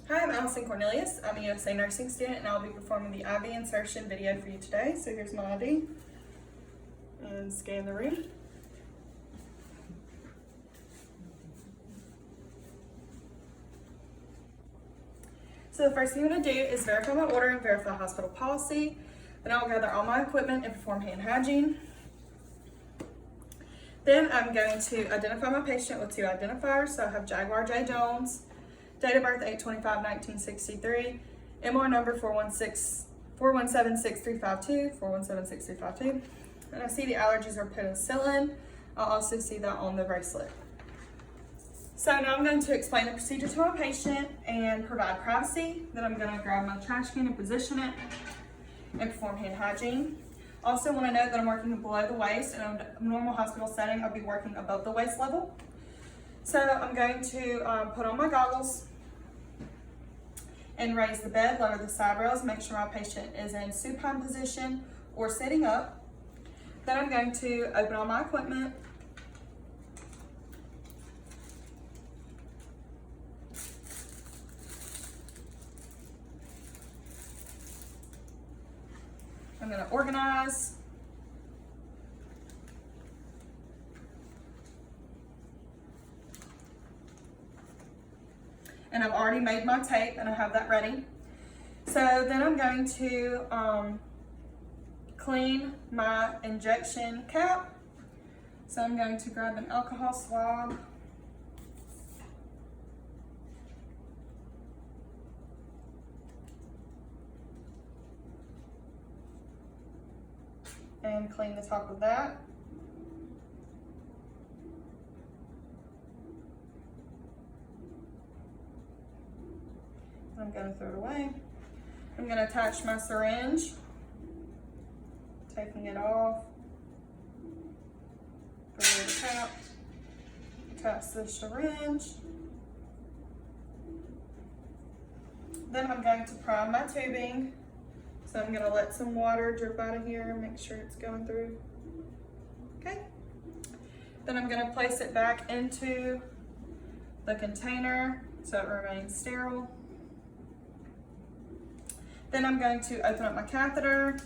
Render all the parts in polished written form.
Hi, I'm Allison Cornelius. I'm a USA nursing student and I'll be performing the IV insertion video for you today. So here's my ID and scan the room. So the first thing I'm going to do is verify my order and verify hospital policy. Then I'll gather all my equipment and perform hand hygiene. Then I'm going to identify my patient with two identifiers. So I have Jaguar J. Jones, date of birth 8/25/1963, MR number 4176352, and I see the allergies are penicillin. I'll also see that on the bracelet. So now I'm going to explain the procedure to my patient and provide privacy. Then I'm going to grab my trash can and position it and perform hand hygiene. Also want to note that I'm working below the waist. In a normal hospital setting, I'll be working above the waist level. So I'm going to put on my goggles and raise the bed, lower the side rails, make sure my patient is in supine position or sitting up. Then I'm going to open all my equipment. I'm going to organize. And I've already made my tape and I have that ready. So then I'm going to clean my injection cap. So I'm going to grab an alcohol swab. And clean the top of that. I'm going to throw it away. I'm going to attach my syringe, taking it off, throw away the cap, attach the syringe. Then I'm going to prime my tubing. So I'm going to let some water drip out of here and make sure it's going through. Okay. Then I'm going to place it back into the container so it remains sterile. Then I'm going to open up my catheter.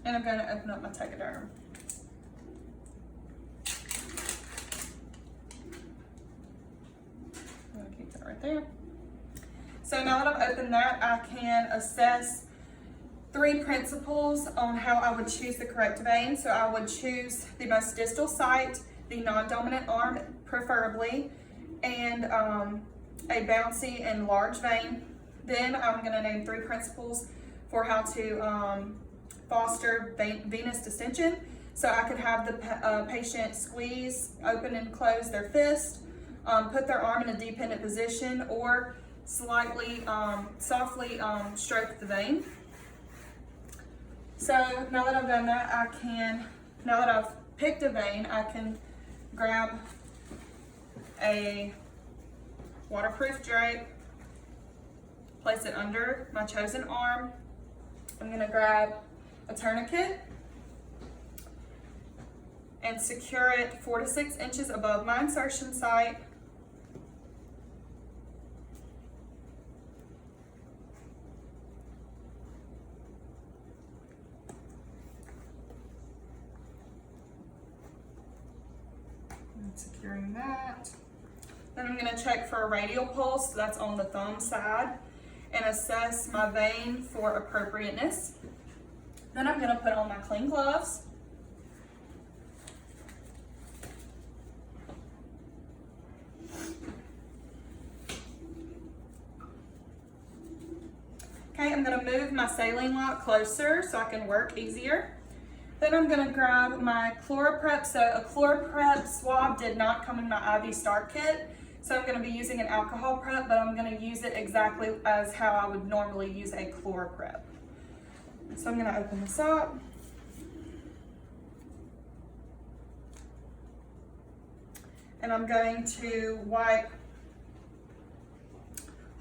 And I'm going to open up my tegaderm. I'm going to keep that right there. So now that I've opened that, I can assess 3 principles on how I would choose the correct vein. So I would choose the most distal site, the non-dominant arm preferably, and a bouncy and large vein. Then I'm going to name 3 principles for how to foster venous distension. So I could have the patient squeeze, open and close their fist, put their arm in a dependent position, or slightly, softly stroke the vein. So now that I've done that, now that I've picked a vein, I can grab a waterproof drape, place it under my chosen arm. I'm going to grab a tourniquet and secure it 4 to 6 inches above my insertion site. Securing that. Then I'm going to check for a radial pulse, that's on the thumb side, and assess my vein for appropriateness. Then I'm going to put on my clean gloves. Okay, I'm going to move my saline lock closer so I can work easier. Then I'm going to grab my ChloraPrep. So a ChloraPrep swab did not come in my IV start kit. So I'm going to be using an alcohol prep, but I'm going to use it exactly as how I would normally use a ChloraPrep. So I'm going to open this up. And I'm going to wipe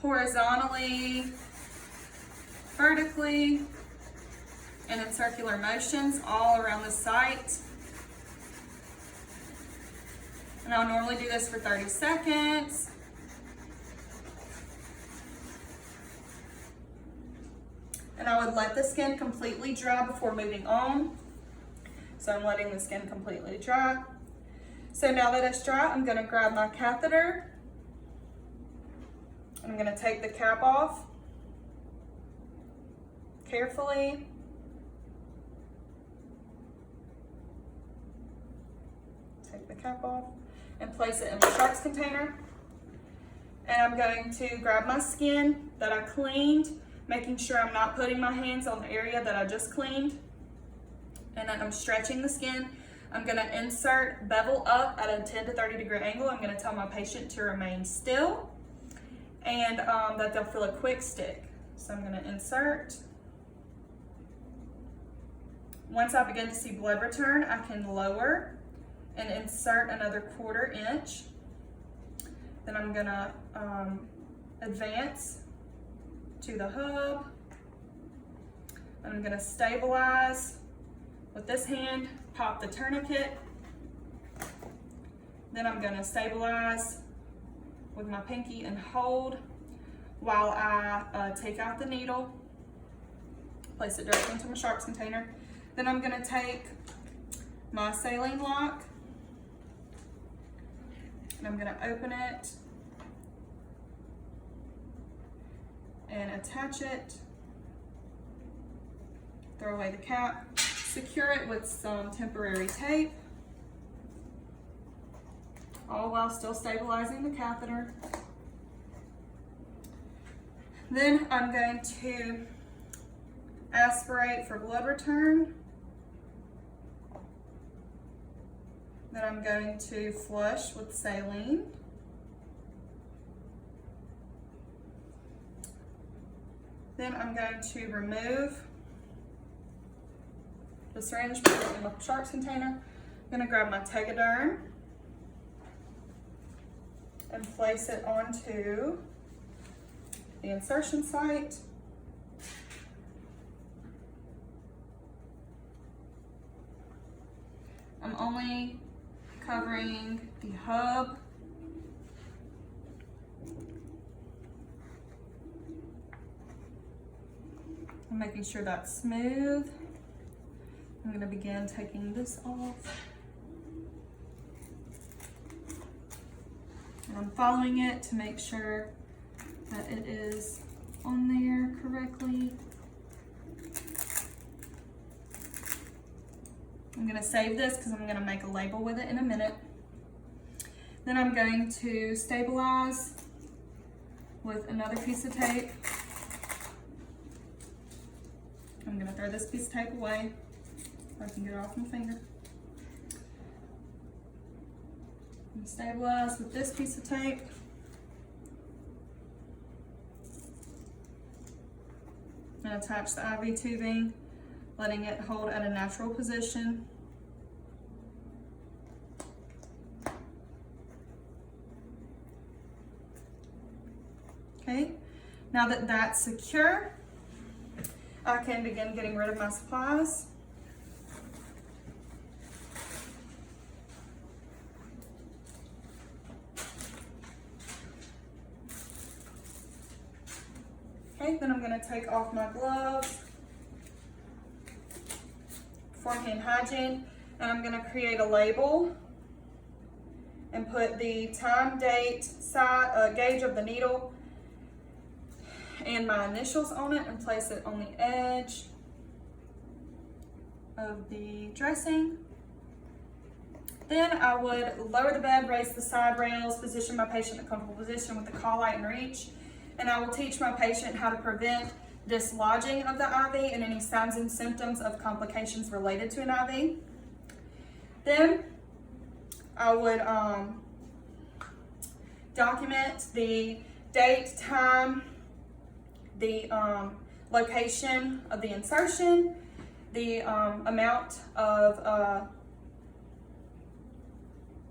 horizontally, vertically, and in circular motions all around the site. And I'll normally do this for 30 seconds. And I would let the skin completely dry before moving on. So I'm letting the skin completely dry. So now that it's dry, I'm gonna grab my catheter. I'm gonna take the cap off carefully. Take the cap off and place it in the sharps container. And I'm going to grab my skin that I cleaned, making sure I'm not putting my hands on the area that I just cleaned. And then I'm stretching the skin. I'm gonna insert, bevel up at a 10 to 30 degree angle. I'm gonna tell my patient to remain still and that they'll feel a quick stick. So I'm gonna insert. Once I begin to see blood return, I can lower and insert another 1/4 inch. Then I'm gonna advance to the hub. I'm gonna stabilize with this hand, pop the tourniquet. Then I'm gonna stabilize with my pinky and hold while I take out the needle, place it directly into my sharps container. Then I'm gonna take my saline lock and I'm gonna open it and attach it, throw away the cap, secure it with some temporary tape, all while still stabilizing the catheter. Then I'm going to aspirate for blood return. Then I'm going to flush with saline. Then I'm going to remove the syringe, put it in my sharps container. I'm gonna grab my Tegaderm and place it onto the insertion site. I'm only covering the hub. I'm making sure that's smooth. I'm gonna begin taking this off. And I'm following it to make sure that it is on there correctly. I'm gonna save this because I'm gonna make a label with it in a minute. Then I'm going to stabilize with another piece of tape. I'm gonna throw this piece of tape away so I can get it off my finger. And stabilize with this piece of tape. And attach the IV tubing, letting it hold at a natural position. Okay, now that that's secure, I can begin getting rid of my supplies. Okay, then I'm gonna take off my gloves, perform hand hygiene, and I'm gonna create a label and put the time, date, gauge of the needle and my initials on it and place it on the edge of the dressing. Then I would lower the bed, raise the side rails, position my patient in a comfortable position with the call light in reach, and I will teach my patient how to prevent dislodging of the IV and any signs and symptoms of complications related to an IV. Then I would document the date, time, the location of the insertion, the amount of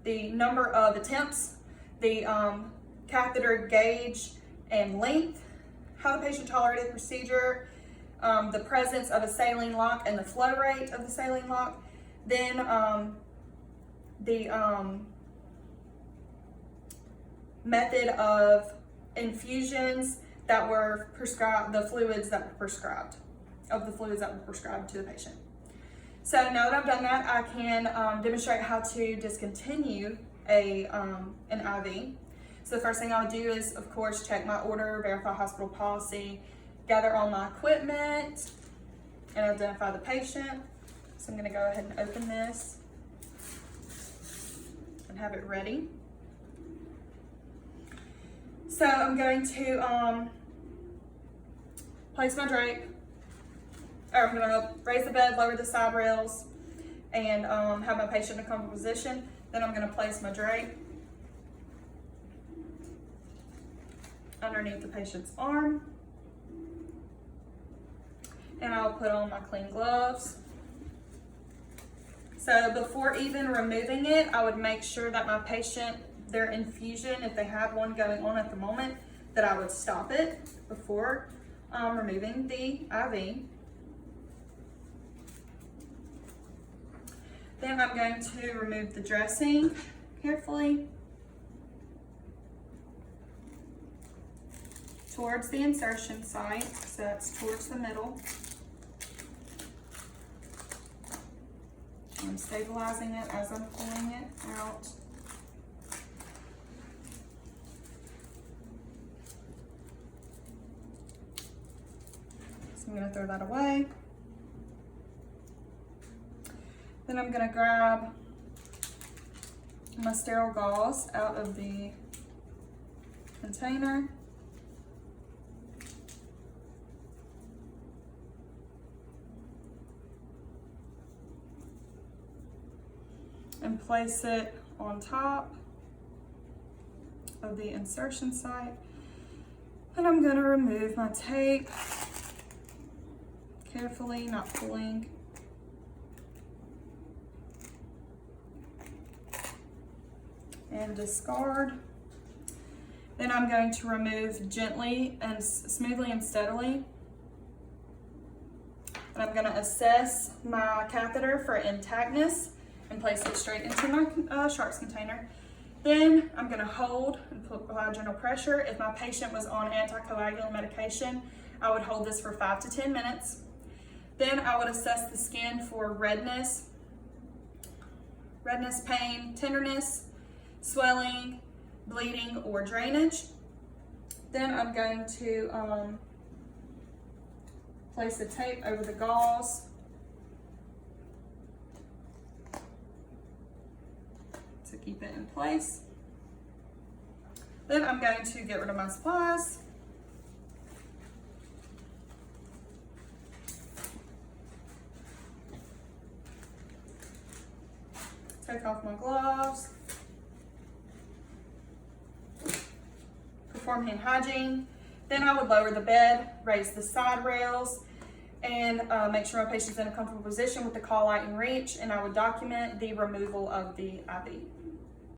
the number of attempts, the catheter gauge and length, how the patient tolerated the procedure, the presence of a saline lock and the flow rate of the saline lock. Then the method of infusions that were prescribed, the fluids that were prescribed, to the patient. So now that I've done that, I can demonstrate how to discontinue an IV. So the first thing I'll do is, of course, check my order, verify hospital policy, gather all my equipment, and identify the patient. So I'm going to go ahead and open this and have it ready. So I'm going to place my drape, or I'm going to raise the bed, lower the side rails, and have my patient in a comfortable position. Then I'm going to place my drape underneath the patient's arm, and I'll put on my clean gloves. So before even removing it, I would make sure that my patient, their infusion, if they have one going on at the moment, that I would stop it before removing the IV. Then I'm going to remove the dressing carefully towards the insertion site, so that's towards the middle. I'm stabilizing it as I'm pulling it out. So I'm going to throw that away. Then I'm going to grab my sterile gauze out of the container. And place it on top of the insertion site. And I'm going to remove my tape carefully, not pulling. And discard. Then I'm going to remove gently and smoothly and steadily. And I'm going to assess my catheter for intactness and place it straight into my sharps container. Then I'm going to hold and apply general pressure. If my patient was on anticoagulant medication, I would hold this for 5 to 10 minutes. Then I would assess the skin for redness, pain, tenderness, swelling, bleeding, or drainage. Then I'm going to place the tape over the gauze to keep it in place. Then I'm going to get rid of my supplies. Take off my gloves. Perform hand hygiene. Then I would lower the bed, raise the side rails, and make sure my patient's in a comfortable position with the call light in reach, and I would document the removal of the IV.